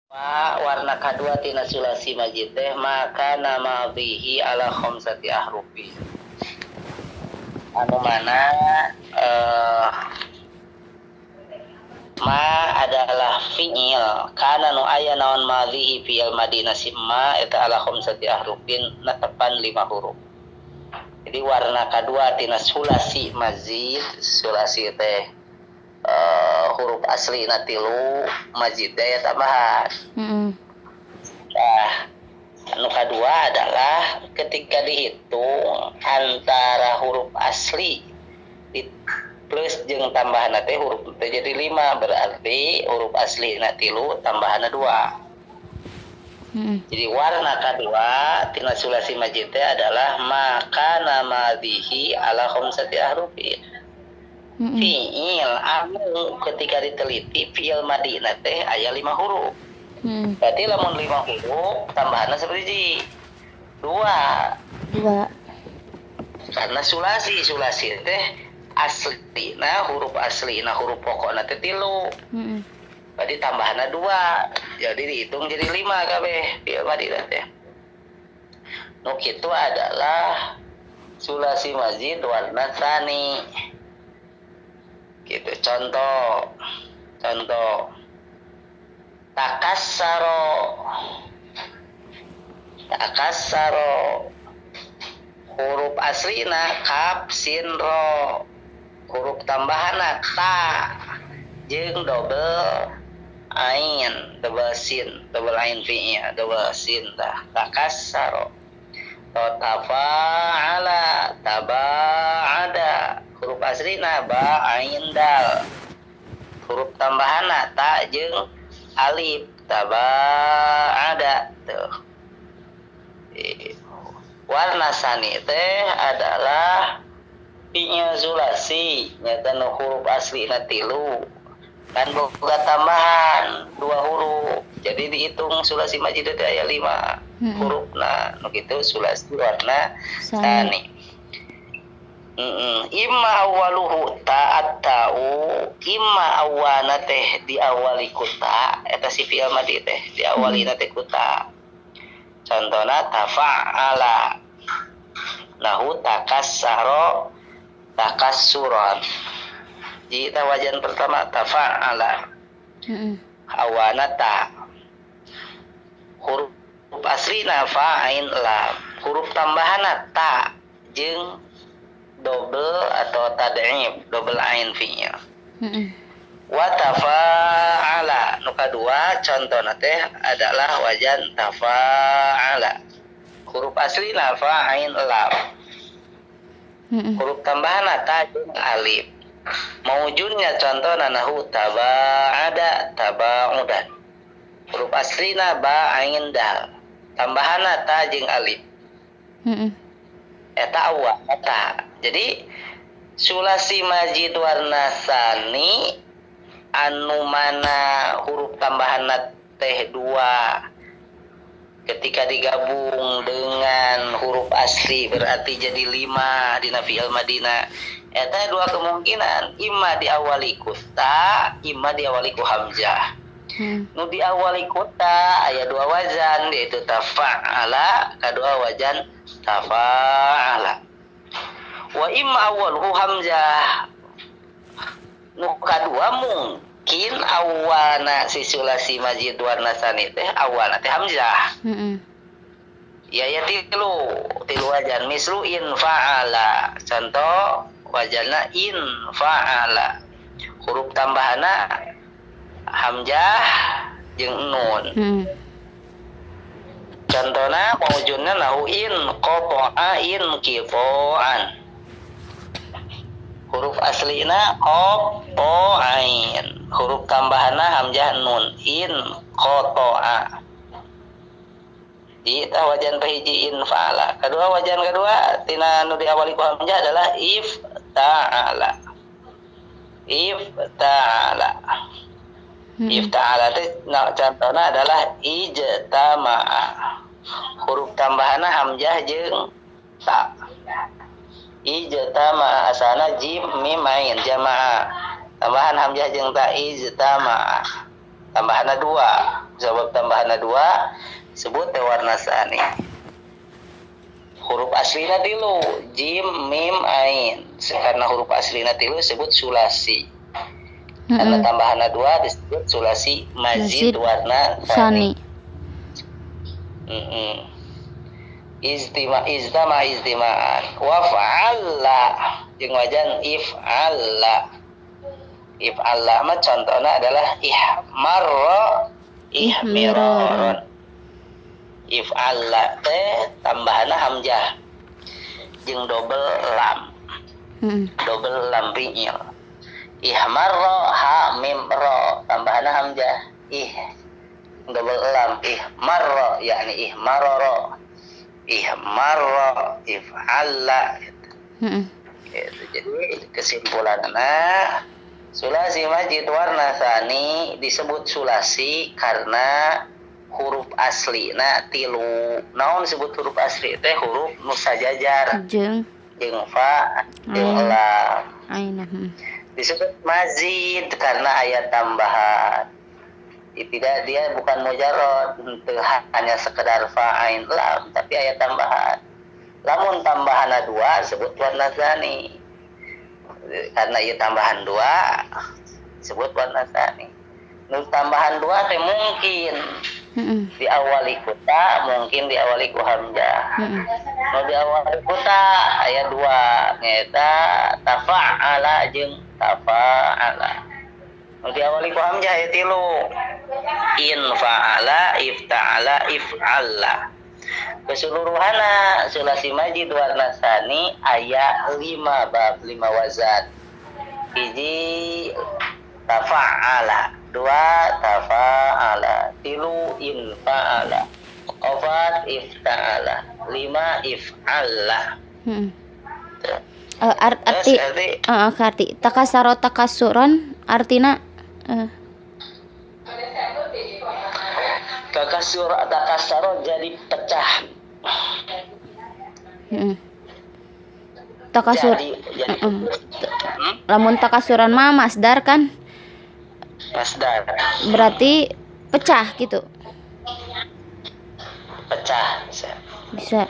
Warna kedua tina sulasi majid teh maka nama bihi ala khamsati ahrufi. Anu mana ma adalah fi'il kana nu aya naon madhihi fi'il madina simma eta ala khamsati ahrufin natepan 5 huruf. Jadi warna kedua tina sulasi mazid, sulasi teh huruf asli na 3 mazid daya tambahan. Nah, anu kedua adalah ketika dihitung antara huruf asli plus jeung tambahan teh huruf teh jadi 5, berarti huruf asli na 3 tambahan 2. Jadi warna kedua tina sulasi majid teh adalah maka nama bihi ala khamsati ahrufin. Fi'il anu ketika diteliti fi'il madina teh aya 5 huruf. Berarti lamun 5 huruf tambahanna sabaraha? 2. Karena sulasi teh aslina huruf aslina huruf pokokna teh 3. Berarti tambahanna 2. Jadi dihitung jadi 5 kabeh fi'il madina teh. Nu kitu adalah sulasi mazid warna tsani. Gitu, contoh takassaro huruf aslina kaf sin ro, huruf tambahanna ta jeung double ain fi'il double sin tah takassaro. Tafa'ala taba'ada huruf aslina ba ain dal, huruf tambahanna ta jeung alif taba'ada tuh. Warna sani teh adalah fi'il sulasi nyata nu huruf aslina 3 kan boga tambahan 2 huruf. Jadi dihitung sulasi majid teh aya 5 hurufna. Nu kitu sulasi warna sani. Imma awaluhu ta'at ta'u, imma awana teh diawali ku ta, eta si fi'il madhi teh diawalina teh ku ta. Contohna tafa'ala, nahu takassaro, takassuron. Jadi wajan pertama tafa'ala, awana ta, huruf aslina fa'ain lam, huruf tambahanna ta jeung double atau tad'ib double ain fi'il. Wa tafa'ala nu kadua contohna teh adalah wajan tafa'ala, huruf aslina fa'ain lam, huruf tambahanna ta jeung alif. Maujudnya contohna nahu taba'ada taba'udan, huruf aslina ba ain dal, tambahanna ta jeung alif. Eta awata. Jadi sulasi majid warna sani anu mana huruf tambahanna teh 2 ketika digabung dengan huruf asli berarti jadi 5 dina fi'il madina. Eta 2 kemungkinan, imma diawali ku ta, imma diawali ku hamzah. Nu diawali ku ta aya 2 wazan yaitu tafa'ala, kadua wajan tafa'ala. Wa imma awwaluhu hamzah. Nu kadua mungkin awana si sulasi majid warna sani teh awana teh hamzah. Ya 3 wajan mislu in fa'ala. Contoh wajanna in fa'ala. Huruf tambahanna hamzah jeung nun. Contohna maujudna nahu in qata'a in qita'an, huruf aslina qata'ain, huruf tambahanna hamzah nun in qata'a. Di wajan pahiji in fa'ala. Kedua wajan kedua tina nu diawali ku hamzah adalah ifta'ala. Ifta'ala teh contohna adalah ijtama'a, huruf tambahanna hamzah jeung ta. Ijtama'a asalna jim mim ain jama'a, tambahan hamzah jeung ta ijtama'a, tambahanna 2 Sebab tambahan 2 sebut teh warna sani. Huruf aslina 3 jim mim ain. Karena huruf aslina 3 disebut sulasi. Karena tambahan 2 disebut sulasi mazid warna sani. Iztimaan waf'alla jeung wajan if'alla. If'alla mah contohna adalah ihmiron. If'alla teh tambahanna hamzah jeung double lam. Double lam fi'il. Ihmarra ha mim ra tambahanna hamzah double lam ihmarra yakni ihmarara ihmarra if'alla gitu. Jadi kesimpulannya sulasi majid warna sani disebut sulasi karena huruf aslina 3. Naon disebut huruf asli teh huruf nu sajajar jeung fa jeung lam. Disebut mazid karena ayat tambahan. Tidak, dia bukan mujarrad, hanya sekedar fa'ain lam, tapi ayat tambahan. Lamun tambahan 2 sebut warna sani. Karena ayat tambahan 2 sebut warna sani. Nu tambahan 2 teh mungkin diawali kuta, mungkin diawali ku hamzah. Nu diawali kuta ayat 2 nyata tafa'ala jeung tafa'ala. Nu diawali ku hamzah ayat 3 in fa'ala ifta'ala if'alla. Keseluruhana sulasi majid warna sani aya 5 bab 5 wazan. 1 tafa'ala, 2 tafa'ala, 3 in fa'ala, 4 ifta'ala, 5 if'alla. Arti takasaro takasuron artina takasaro jadi pecah. Takasur lamun takasuran mah masdar kan, masdar berarti pecah gitu, pecah bisa.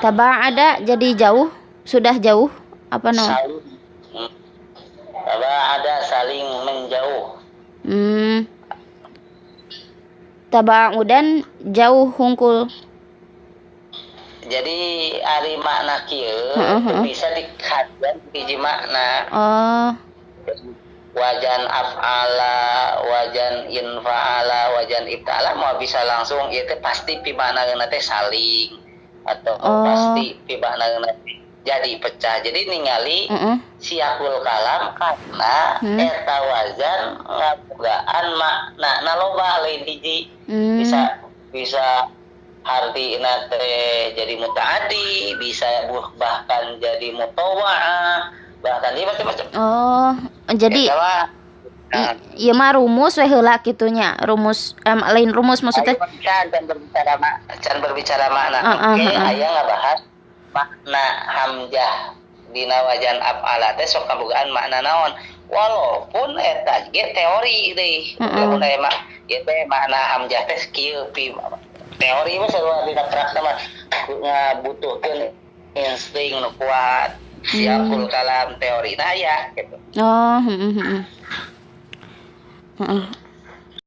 Taba'ada jadi jauh, sudah jauh apa namanya? Taba'ada saling menjauh. Taba'udan jauh hungkul. Jadi ari makna kieu bisa dikajian hiji makna. Wajan af'ala, wajan infa'ala, wajan ifta'ala mau bisa langsung ieu teh pasti pi maknaeuna teh saling atau pasti pi maknaeuna jadi pecah. Jadi ningali siapul kalam karena eta wazan ngabogaan makna loba lain hiji. Bisa artina teh jadi mutaaddi, bisa bahkan jadi mutawa'ah, bahkan dia macam-macam. Jadi ieu mah rumus we heula kitunya. Rumus lain rumus maksudnya. Can berbicara makna. Aya ngabahas makna hamzah dina wajan af'ala teh sok kabogaan makna naon. Walaupun eta ge teori deui. Mun aya mah ieu teh makna hamzah teh kieu pi teori mah sarua dina praktek mah ngabutuhkeun insting nu kuat. Siapul kalam teori nah ya gitu.